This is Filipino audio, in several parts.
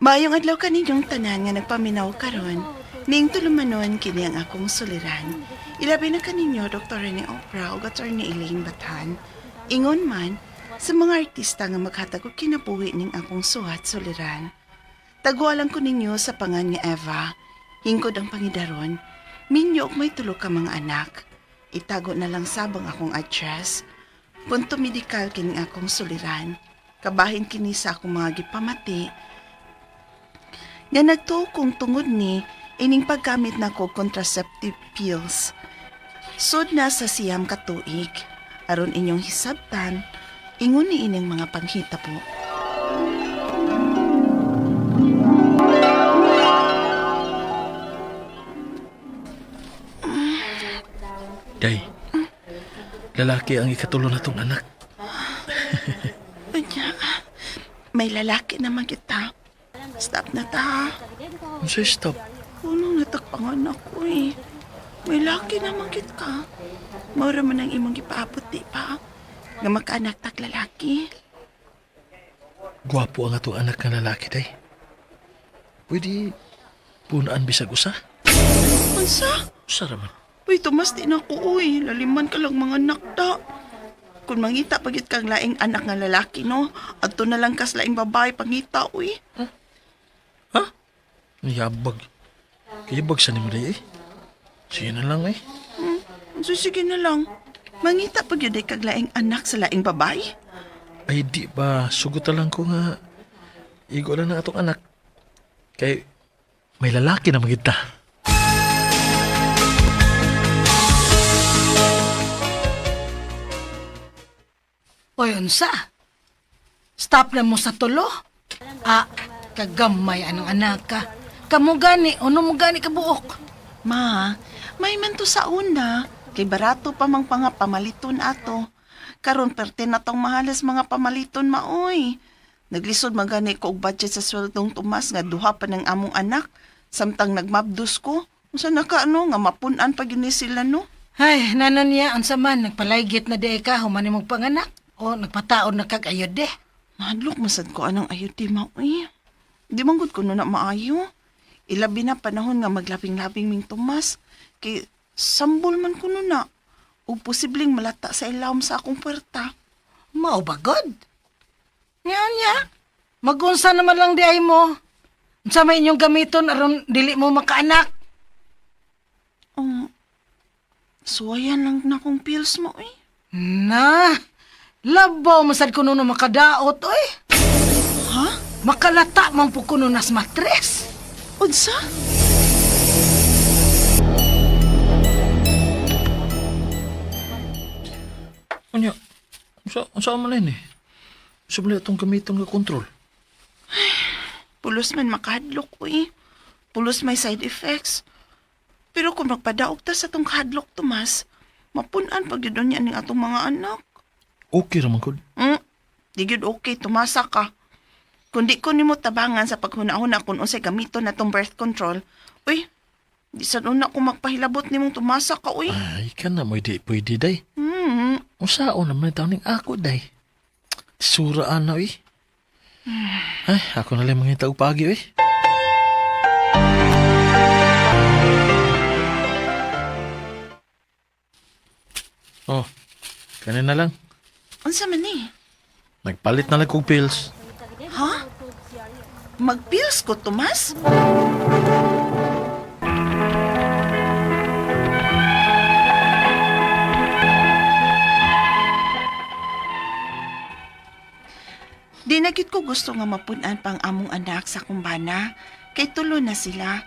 Maayong adlaw kaninyong tanan nga nagpaminaw karon. Ning tulumanon kini ang akong suliran. Ilabi na kaninyo Dr. Rene Oprah ug Attorney Elaine Batan. Ingon man sa mga artista nga maghatag og kinabuhi ning akong suhat suliran. Tagualan ko ninyo sa pangan nga Eva. Hingkod ang pangidaron. Minyo og may tulo ka mga anak. Itago na lang sabang akong address. Punto medikal kining akong suliran. Kabahin kini sa akong mga gipamati. Nga nagtuo kong tungod ni ining paggamit na ko contraceptive pills. Sud na sa siyam ka tuig. Aron inyong hisabtan, ingon ni ining mga panghita po. Day, lalaki ang ikatulo na tong anak. Unya, may lalaki naman kita. Stop na ta. Unsay stop? Unong natakpangan ako eh. May laki naman kita. Maura man ang imong gipaabot di pa. Nga makaanak tak lalaki. Gwapo ang atong anak nga lalaki, day. Pwede punaan bisag usa? Unsa? Usa raman. Uy, tumas din ako uy. Laliman ka lang mga nakta. Kung mangita pagit kang laing anak nga lalaki, no? Adto na lang kas laing babae pangita, uy. Ha? Yabag. Kayabag sa nimo, day, eh. Sige na lang, eh. So, sige na lang. Mangita pag yun ay kag laing anak sa laing babae. Ay, di ba, sugot lang ko nga. Igo lang na atong anak. Kay, may lalaki na magita. Oy, unsa? Stop na mo sa tulo? Kagamay anong anak ka. Kamu gani, ano mo gani kabuok? Ma, may man to sa una. Kay barato pa mang panga pamaliton ato. Karon perte na tong mahalas mga pamaliton maoy. Naglisod magani ko og budget sa sweldong tumas nga duha pa ng among anak. Samtang nagmabdos ko. Unsa na ka nga mapunan pa gini sila no? Ay, nanon niya, unsa man, nagpalaygit na di ka, humani mong panganak. O, nagpataon na kag-ayod de. Mahadlok masad ko anang ayuti maoy. Di man gud ko na maayo. Ilabi na panahon nga maglabing-labing ming tumas. Kay sambol man ko na. O posibleng malata sa ilawom sa akong puwerta. Mao ba god? Nya. Magunsa naman lang di ay mo. Unsa may inyong gamiton aron dili mo makaanak? Suwayan lang na kong pills mo eh. Na, labaw masad ko nuno makadaot, oy. Ha? Makalata man po kuno nas matres. Unsa? Anya, unsa man lang, eh. Usa man itong gamiton nga kontrol. Pulos man makahadlok ko eh. Pulos may side effects. Pero kung magpadaog ta sa tong kahadlok, Tomas, mapunan pag yun niya ning atong mga anak. Okay raman ko. Di yun okay, tumasa ka. Kung di ko nimo tabangan sa paghuna-huna kung unsay gamiton na tong birth control, uy, di sa una ko magpahilabot nimong tumasa ka, uy. Ay, ka na mo, di pwede, day. Hmm. Usaon naman itaw ning ako, day. Suraan na, eh. Ay, ako na lang mga tao pagi, eh. Oh, kanin na lang. Unsa man eh? Nagpalit na lang kong pills. Ha? Mag-pills ko, Tomas? Di na gid ko gusto nga mapunan pang among anak sa kumbana. Kay tulo na sila.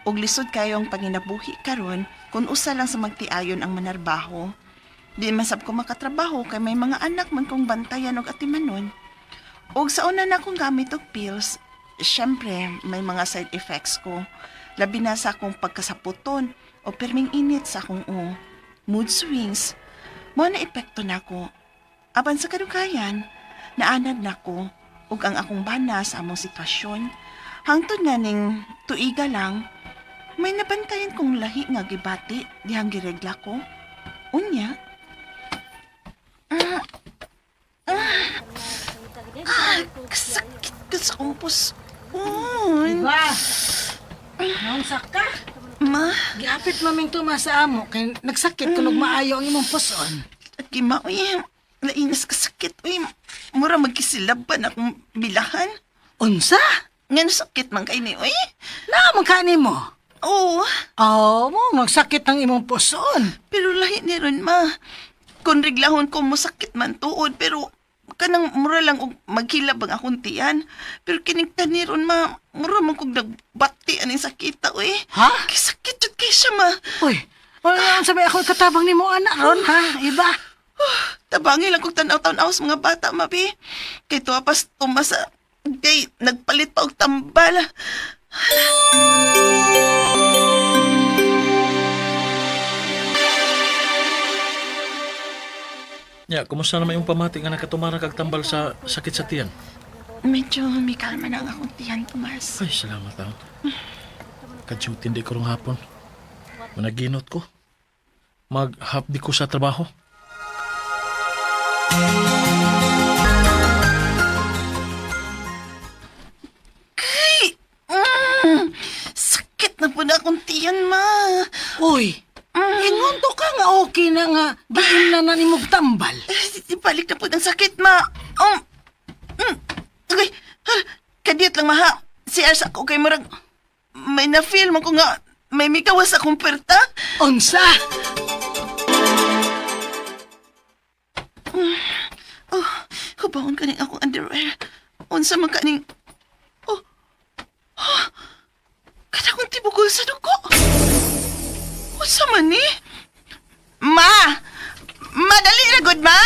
Og lisod kayo ang panginabuhi karon kung usa lang sa magtiayon ang manarbaho. Di masab ko makatrabaho kay may mga anak man kong bantayan og atimanon. Og sa una na akong gamit og pills, syempre may mga side effects ko. Labi na sa akong pagkasaputon o perming init sa akong mood swings. Mo na epekto na ko. Aban sa kadukayan, naanad na ko ug ang akong bana sa among sitwasyon. Hangtod nga ning tuiga lang, may nabantayan kong lahi nga gibati dihang giregla ko. Unya, sakit ka sa kumpos. Uy, Iba, naunsa ka? ma, Gihapit maming tuma sa amo, kay nagsakit kunog maayo ang imong puson. Gima, uy, lainas ka sakit, uy. Mura magkisilaban akong bilahan. Unsa? Nga sakit man kay ni, uy. Naamang kani mo? Oo, Oo mo, magsakit ang imong puson. pero lahi ni ron, ma. Kung riglahon ko mo sakit man tuod, pero kanang mura lang og maghilab ang akong tiyan. Pero kining taniron, ma, mura man kong nagbati aning sakita, uy. Ha? Kisakit jud kay siya, ma. Uy, wala sabi ako katabang ni mo anak ron, ha? Iba. Tabangi lang kong tanaw-tanaw sa mga bata, mabi. Kay tuwapas tumasa, kay nagpalit pa og tambal. Ya, kumusta naman yung pamati nga nakatumara kag tambal sa sakit sa tiyan? Medyo may kalma na ang akong tiyan, Tomas. Ay, salamat ako. Kadyo tindi ko rong hapon. Managinot ko. Maghapdi ko sa trabaho. Ay! Sakit na po na akong tiyan, ma. Uy, ingon to ka nga okay na nga giin na nanimog tambal. Ibalik na po ng sakit, ma. Okay. Kadiyot lang, maha. Si Asa ko kay Marag. May na-feel mo ko nga may mikawas akong perta. Unsa? Oh, hubaon ka ning akong underwear. Unsa man ka ning... Oh, kada kong tibugol sa dugo. Unsa man ni? Ma! Madali na, good, ma!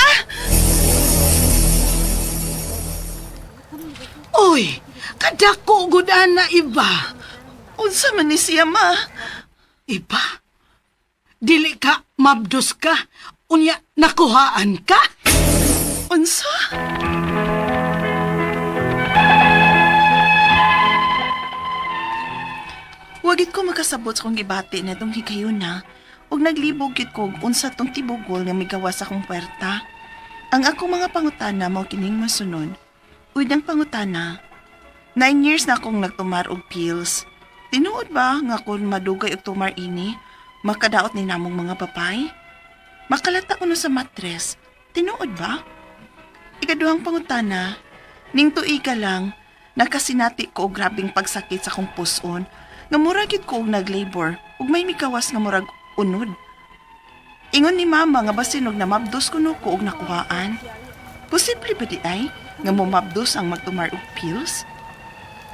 Uy, kadako gud na iba. Unsa man ni siya, ma? Iba? Dili ka mabdos ka? Unya nakuhaan ka? Unsa? Wagit ko makasabot sa kong gibati na itong hikayon na ug naglibog gid ko og unsa tong tibugol nga migawas sa akong puwerta. Ang akong mga pangutana mao kining masunod. Unang pangutana, 9 years na akong nagtumar og pills. Tinuod ba nga kung madugay og tumar ini, makadaot ni namong mga papay? Makalata ko no sa matres. Tinuod ba? Ikaduhang pangutana, ning tuig ka lang, nakasinati ko og grabing pagsakit sa kong puson, nga murag gid ko og nag-labor, ug may mikawas nga murag unod. Ingon ni mama nga basin og namabdos kuno ko og nakuhaan. Posible ba di ay nga momabdos ang magtumar og pills?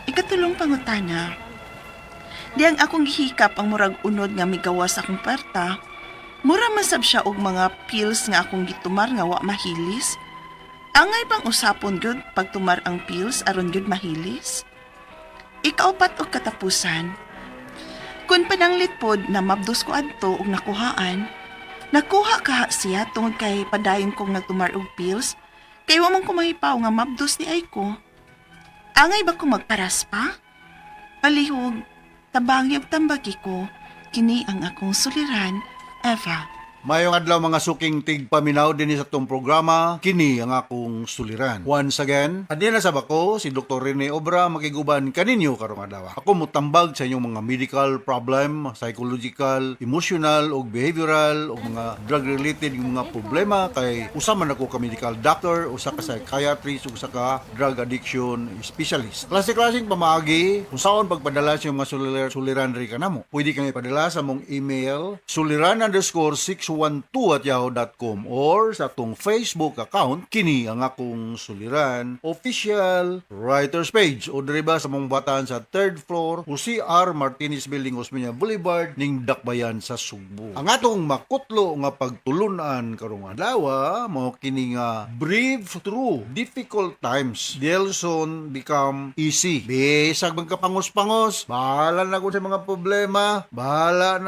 Ikatulong pangutana, di ang akong gihikap ang murag unod nga migawas sa akong parta, mura masab siya og mga pills nga akong gitumar nga wa mahilis. Angay bang usapon gyud pagtumar ang pills aron gyud mahilis? Ikaupat og katapusan. Kung pananglit pod na mabdos ko adto og nakuhaan, nakuha ka siya tungod kay padayon kong nagtumar og pills, kay wa man ko mahipaw nga mabdos ni ay ko. Angay ba ko magparas pa? Palihog, tabangi og tambagi ko, kini ang akong suliran, Eva. Mayong adlaw mga suking tigpaminaw din sa tong programa, kini ang akong suliran. Once again, adina sa bako si Dr. Rene Obra makiguban kaninyo karong adlaw. Ako mutambag sa inyong mga medical problem, psychological, emotional ug behavioral ug mga drug related yung mga problema kay usa man ako ka medical doctor, usa ka psychiatrist ug usa ka drug addiction specialist. Klase-klaseng pamaagi kung saan pagpadala sa mga suliran ri kanamo. Pwede kang ipadala sa mong email suliran_612@yahoo.com or sa atong Facebook account kini ang akong suliran official writers page o diriba sa mong batan sa 3rd floor CR Martinez Building, Osmeña Boulevard ning Dakbayan sa Sugbo. Ang atong makutlo nga pagtulunan karong adlaw mao kini nga breathe through difficult times. They'll soon become easy. Bisag magkapangos-pangos, bahala na ko sa mga problema, bahala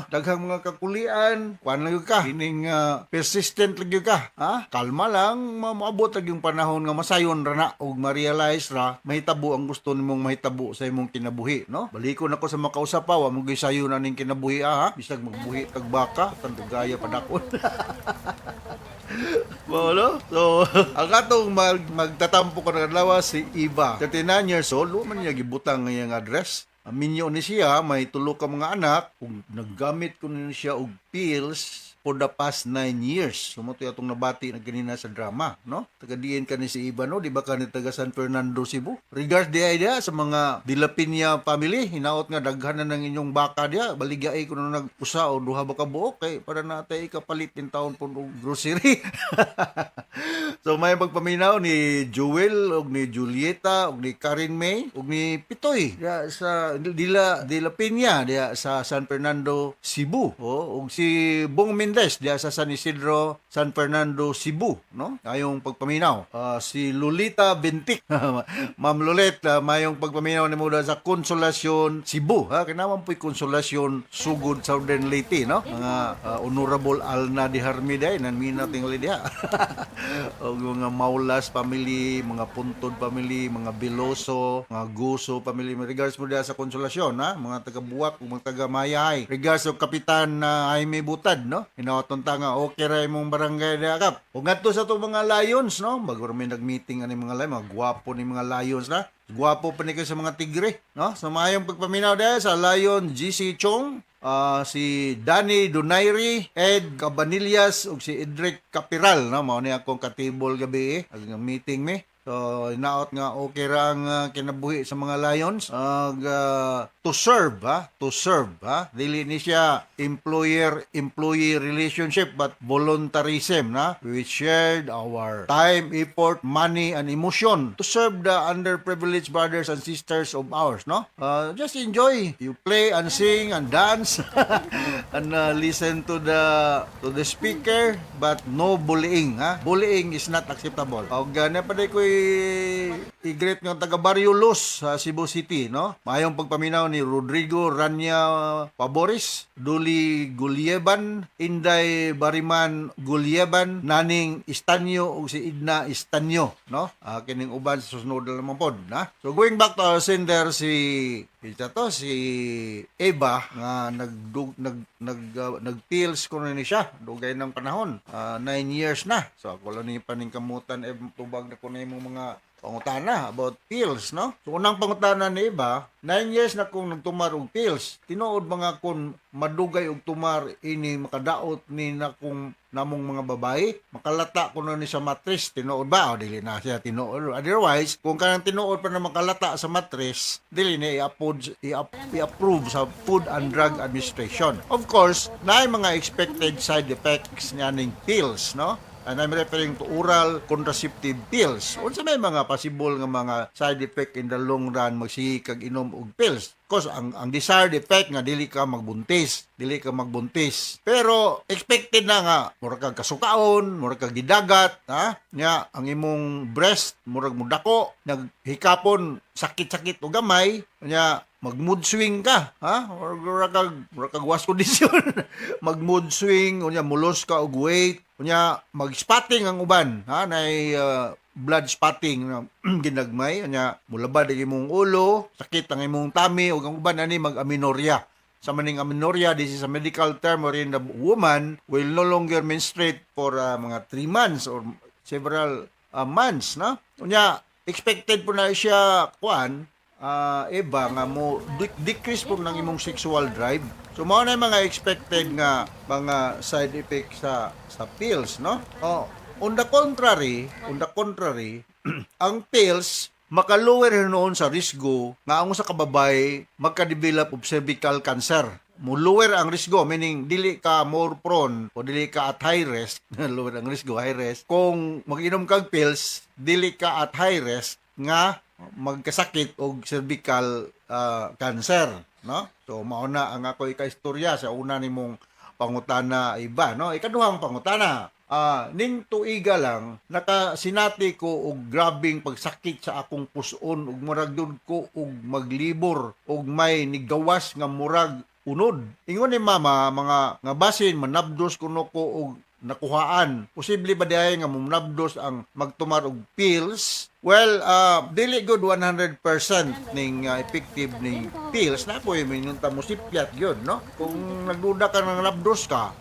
daghang mga kakulian, kuan lang ka, kining persistent lang ka, ha? Kalma lang, maabot lang yung panahon nga masayon ra na ug ma-realize ra mahitabo ang gusto nimong mahitabo sa imong kinabuhi, no? Balikon ako sa makausapaw, mo gisayon na ning kinabuhi ha? Bisag magbuhi kag baka, tanto gaya padakon. Mo, no? So, ang atong magtatampo ko ng lawas si Eva. 39 years old, man niya gibutang ng iyang address. Minyo ni siya, may tulo ka mga anak, ug naggamit ko ni siya og pills for the past 9 years. So, mo itong nabati na ganina sa drama, no? Taga-diin ka ni si Iba, no? Di ba ka ni taga San Fernando, Cebu? Regards di idea sa mga Dilapinya family, hinaot nga daghan na ng inyong baka diya, baligay ko na nag-usa o duha ba ka buok, kay para natay kapalit in taon po og grocery. So, may pagpaminaw ni Joel, og ni Julieta, og ni Karen May, og ni Pitoy, diya sa Dilapinya, diya sa San Fernando, Cebu. O, og si Bong Mendez diya sa San Isidro, San Fernando, Cebu, no? Ayong pagpaminaw. Si Lolita Bentik, Ma'am Lolet, mayong pagpaminaw ni mo sa Consolacion, Cebu. Kinaman po'y Consolacion, Sugod, Southern Leyte, no? Mga Honorable Alna de Harmiday, nanmina tingali diya. O mga Maulas family, mga Puntod family, mga Beloso, mga Guso family. Regards mo diya sa Consolacion, ha? Mga taga-Buwak, mga taga-Mayahay. Regards sa Kapitan Jaime Butad, no? Hinawaton ta nga okay ra imong barangay diya kap. Ug ngadto sa to mga Lions, no? Bago may nag-meeting ani mga Lions, mga gwapo ni mga Lions na. Gwapo pa ni kayo sa mga Tigre, no? So mayong pagpaminaw diya sa Lion GC Chong, si Danny Donairi, Ed Cabanillas ug si Edric Capiral, no? Mao ni akong katibol gabi ang meeting me. So, inaot nga okay ra ang kinabuhi sa mga Lions. To serve, ha? To serve, ha? Dili ni siya employer-employee relationship, but voluntarism, na? We shared our time, effort, money, and emotion to serve the underprivileged brothers and sisters of ours, no? Just enjoy. You play and sing and dance and listen to the speaker, but no bullying, ha? Bullying is not acceptable. Og napaday ko i-greet ng taga Barrio Los sa Cebu City, no? Mayong pagpaminaw ni Rodrigo Rania Pabores, Duli Gulyeban, Inday Bariman Gulyeban, Naning Istanyo ug si Idna Istanyo, no? Kining uban sa susunod na naman pod, na? So going back to our sender, si Eva nga nag-pills ko na ni siya dugay ng panahon, 9 years na. So ako lang ni paningkamutan tubag na ko na yung mga pangutana about pills, no? So unang pangutana ni Eva, 9 years na kung nagtumar og pills, tinuod mga kung madugay og tumar ini makadaot ni na kung namong mga babae, makalata ko na ni sa mattress, tinuod ba? O dili na siya tinuod. Otherwise, kung kanang tinuod pa na makalata sa mattress, dili na i-approve sa Food and Drug Administration. Of course, na mga expected side effects niya ning pills, no? And I'm referring to oral contraceptive pills. Unsa may mga possible nga mga side effect in the long run magsige kag inom og pills? Because ang desired effect nga dili ka magbuntis. Pero expected na nga murag kag kasukaon, murag kag gidagat, ha? Nya ang imong breast murag mudako, naghikapon sakit-sakit o gamay, nya mag-mood swing ka, ha? Murag kag was condition. Mag-mood swing, unya mulos ka og weight, unya mag-spotting ang uban, ha? Nay blood spotting na ginagmay, unya mulabad ang imong ulo, sakit ang imong tummy, ug ang uban ani mag-amenorrhea. Sa maning amenorrhea, this is a medical term wherein the woman will no longer menstruate for mga 3 months or several months, no? Unya expected po na siya Eva nga mo decrease po ng imong sexual drive. So mao na mga expected nga mga side effects sa pills, no? On the contrary, ang pills makaluwer noon sa risgo nga ang sa kababay magka-develop of cervical cancer. Muluwer ang risgo, meaning dili ka more prone o dili ka at high risk, lower ang risgo, high risk. Kung mag-inom kag pills, dili ka at high risk nga magkasakit og cervical cancer, no? So mao na ang ako ikaistorya sa una nimong pangutana iba, no? Ikaduhang pangutana, ning tuiga lang nakasinati ko og grabing pagsakit sa akong puson ug murag dud ko og maglibor og may nigawas nga murag unod. Ingon ni mama mga nga basin manabdos kuno ko og nakuhaan. Posible ba diay nga munabdos ang magtumar og pills? Well, dili good 100% ning effective ning pills na po minunta mo sipyat gyud, no? Kung nagduda ka ng nabdos ka,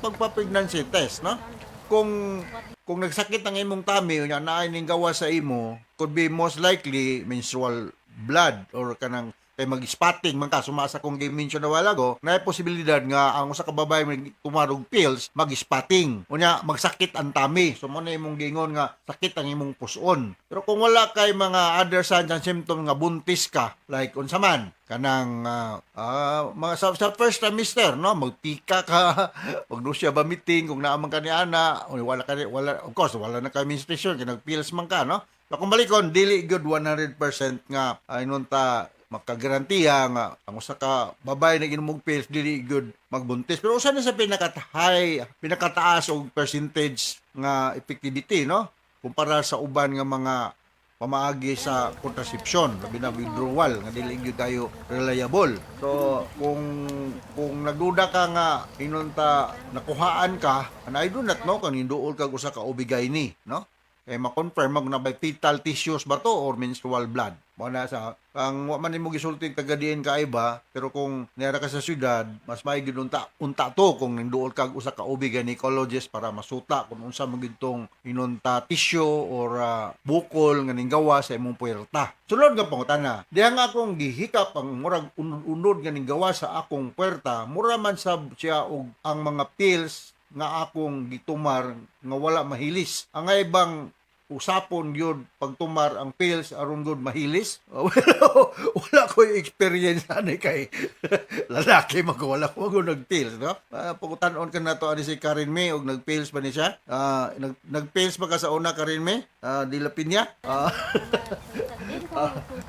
pagpa-pregnancy test, no? kung nagsakit ang imong tummy unya naay ning gawa sa imo, could be most likely menstrual blood or kanang kay mag-spotting man ka sumasa kong game mention na wala go na posibilidad nga ang usa ka babae tumarog pills mag-spotting unya magsakit ang tummy, so mo na imong gingon nga sakit ang imong puson. Pero kung wala kay mga other signs and symptoms nga buntis ka like unsa man kanang mga sa first trimester no magpika ka wag do siya vomiting kung naa man ka ni ana wala of course wala na ka menstruation kay nag-pills man ka no. So kung balikon dili good 100% nga aynon ta makagarantiya nga ang usa ka babae na ginom og pills dili good magbuntis. Pero usa na sa pinakataas og percentage nga effectivity no kumpara sa uban nga mga pamaagi sa contraception labi na withdrawal nga dili gyud kayo reliable. So kung nagduda ka nga inunta nakuhaan ka and I do not know kung hinduol kag usa ka OB/GYN no kay ma-confirm mag na by fetal tissues ba to or menstrual blood. Mo na sa ang wa man nimo gisulti tagadiin ka iba pero kung nera ka sa syudad mas may gid unta to kung nanduol kag usa ka OB gynecologist para masuta kung unsa man gitong inunta tissue or bukol nga ning gawa sa imong puwerta. Sulod nga pangutana, diha nga akong gihikap ang murag unod nga ning gawa sa akong puwerta, mura man sab siya og ang mga pills nga akong gitumar nga wala mahilis. Ang ibang usapon yun pagtumar ang pills aron good mahilis. Wala ko experience ani kay lalaki magwala ko nag-pills no. Pagutanon ka nato ani si Karen May og nag-pills ba ni siya? Nag-pills ba ka sa una Karen May? Dilapin niya.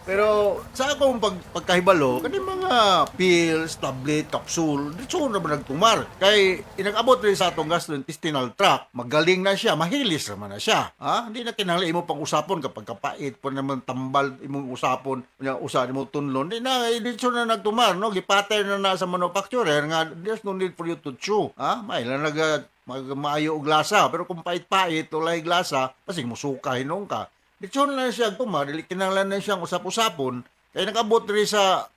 Pero sa akong pagkahibalo kani mga pills, tablet, capsule, dito na ba nagtumar? Kay inag-abot rin sa atong gastrointestinal tract, magaling na siya, mahilis naman na siya. Hindi na kinahanglan imo pang usapon kapag kapait po naman tambal imong usapon, usa mo tunlon. Di na dito na nagtumar, no? Gipattern na sa manufacturer nga there's no need for you to chew. May lang maayo og lasa, pero kung pait-pait o lahi glasa, pasig mo suka hinong ka. Dito na siya tumar, dili kinahanglan na siyang usap-usapon. Kaya nakabot rin sa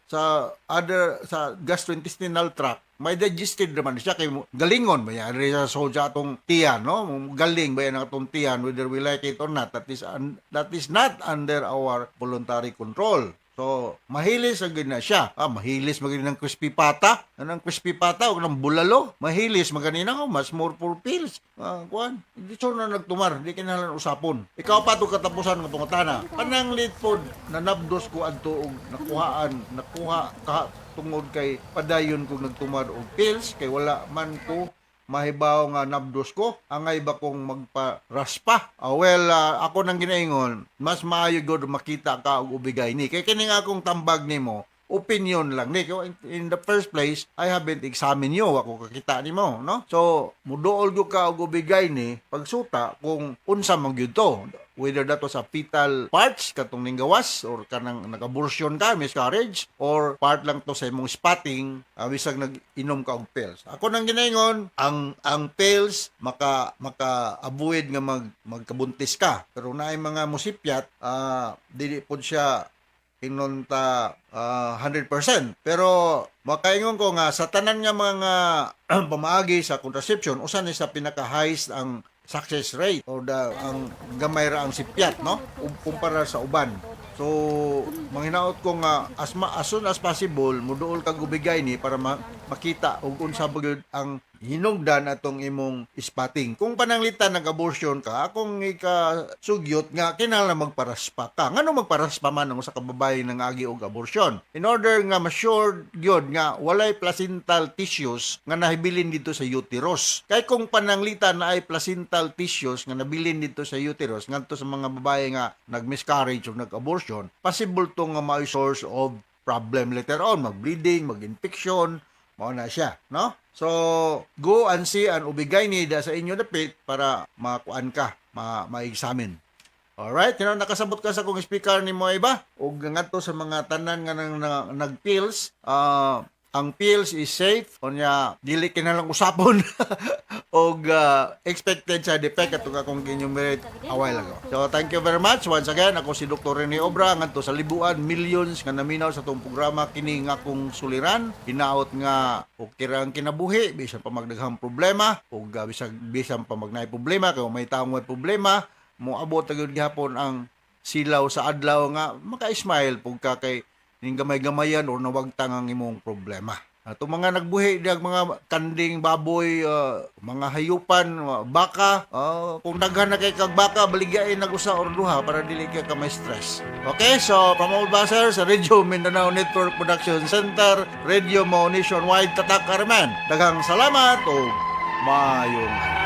gastrointestinal tract, may digested naman siya kay galingon ba yan rin sa soldier atong tiyan no galing ba yan ang atong tiyan whether we like it or not, that is not under our voluntary control. So, mahilis ang na siya. Mahilis maganin ng crispy pata. Anong crispy pata? O ng bulalo. Mahilis maganin ako. Mas more for pills. Kuhan. Hindi siya na nagtumar. Hindi kinahanglan usapon. Ikaw pa ito katapusan ng tungotana. Panang late food na nabdos ko adto og nakuha tungod kay padayon kong nagtumar og pills. Kay wala man ko mahibaw nga nabdos ko, angay ba kong magparaspa? Ako nang ginaingon, mas maayo gud makita ka og ubigay ni. Kay kini nga akong tambag nimo, opinion lang ni. In the first place, I haven't examined you. Ako kakita nimo, no? So, muduol gyud ka og ubigay ni pagsuta kung unsa man gyud to. Whether that was a fetal parts katong ning gawas or kanang nag-abortion ka, miscarriage, or part lang to sa imong spotting, bisag nag-inom ka og pills. Ako nang ginaingon, ang pills maka-avoid nga magkabuntis ka. Pero naay mga musipyat, dili pod siya inunta 100%. Pero makaingon ko nga sa tanan nga mga pamaagi sa contraception, usa ni sa pinaka-highest ang success rate or ang gamay ra ang sipyat no kumpara sa uban. So manghinaot ko nga as soon as possible muduol kag ubigay ni para makita og unsa bagud ang hinungdan atong imong spotting. Kung pananglitan nag-abortion ka, akong ikasugyot nga kinahanglan magparaspa ka. Ngano magparaspa man ang usa ka babae nang agi og abortion? In order nga ma-sure gyud nga walay placental tissues nga nahibilin dito sa uterus. Kay kung pananglitan na ay placental tissues nga nabilin dito sa uterus ngadto sa mga babae nga nag-miscarriage o nag-abortion, possible to nga may source of problem later on, mag-bleeding, mag-infection, mao na siya, no? So, go and see an ubigay-ni sa inyo dapit para makuan ka, ma-examine. Alright, nakasabot ka sa kong speaker ni mo iba? O ngadto sa mga tanan nga nag-pills, ang pills is safe unya dili kinalang usapon og expected side effect ato akong enumerate a while ago. So thank you very much once again. Ako si Dr. Rene Obra ngadto sa libuan millions nga naminaw sa tong programa kini nga akong suliran. Hinaot nga okay ra ang kinabuhi bisan pa magdaghang problema ug bisan pa magnay problema kay may taong may problema mo abot ta gyud gihapon ang silaw sa adlaw nga maka-smile pug ka kay ning gamay-gamayan o nawagtang ang imong problema. Ato mga nagbuhi diag mga kanding baboy, mga hayupan, baka, kung daghan na kay kag baka baligyain nag-usa or duha para dili ka may stress. Okay, so from all bashers sa Radio Mindanao Network Production Center, Radio Mo Nationwide Tatak Carmen. Daghang salamat o maayong